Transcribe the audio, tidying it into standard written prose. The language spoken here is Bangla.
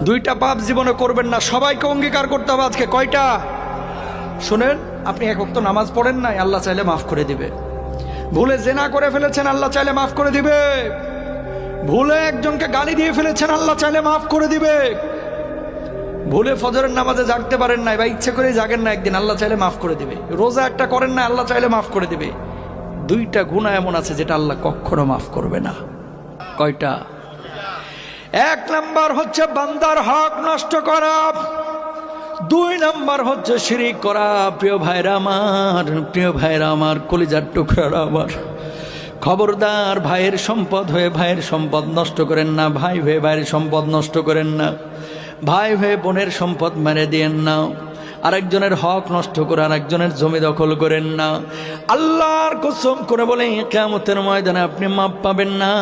দুইটা পাপ জীবনে করবেন না, সবাইকে অঙ্গীকার করতে হবে আজকে। কয়টা? শুনেন, আপনি এক ওয়াক্ত নামাজ পড়েন নাই, আল্লাহ চাইলে মাফ করে দিবে। ভুলে জেনা করে ফেলেছেন, আল্লাহ চাইলে মাফ করে দিবে। ভুলে একজনকে গালি দিয়ে ফেলেছেন, আল্লাহ চাইলে মাফ করে দিবে। ভুলে ফজরের নামাজে জাগতে পারেন নাই বা ইচ্ছে করে জাগেন না, একদিন আল্লাহ চাইলে মাফ করে দিবে। রোজা একটা করেন না, আল্লাহ চাইলে মাফ করে দিবে। দুইটা গুনাহ এমন আছে যেটা আল্লাহ কখনো মাফ করবে না। কয়টা? এক নাম্বার হচ্ছে বান্দার হক নষ্ট করা, দুই নাম্বার হচ্ছে শিরিক করা। প্রিয় ভাইরা আমার, কলিজার টুকরারা আমার, খবরদার, ভাইয়ের সম্পদ হয়ে ভাইয়ের সম্পদ নষ্ট করেন না, ভাই হয়ে ভাইয়ের সম্পদ নষ্ট করেন না, ভাই হয়ে বোনের সম্পদ মেরে দিয়েন না, আরেকজনের হক নষ্ট করে আরেকজনের জমি দখল করেন না। আল্লাহর কসম করে বলে কিয়ামতের ময়দানে আপনি মাপ পাবেন না।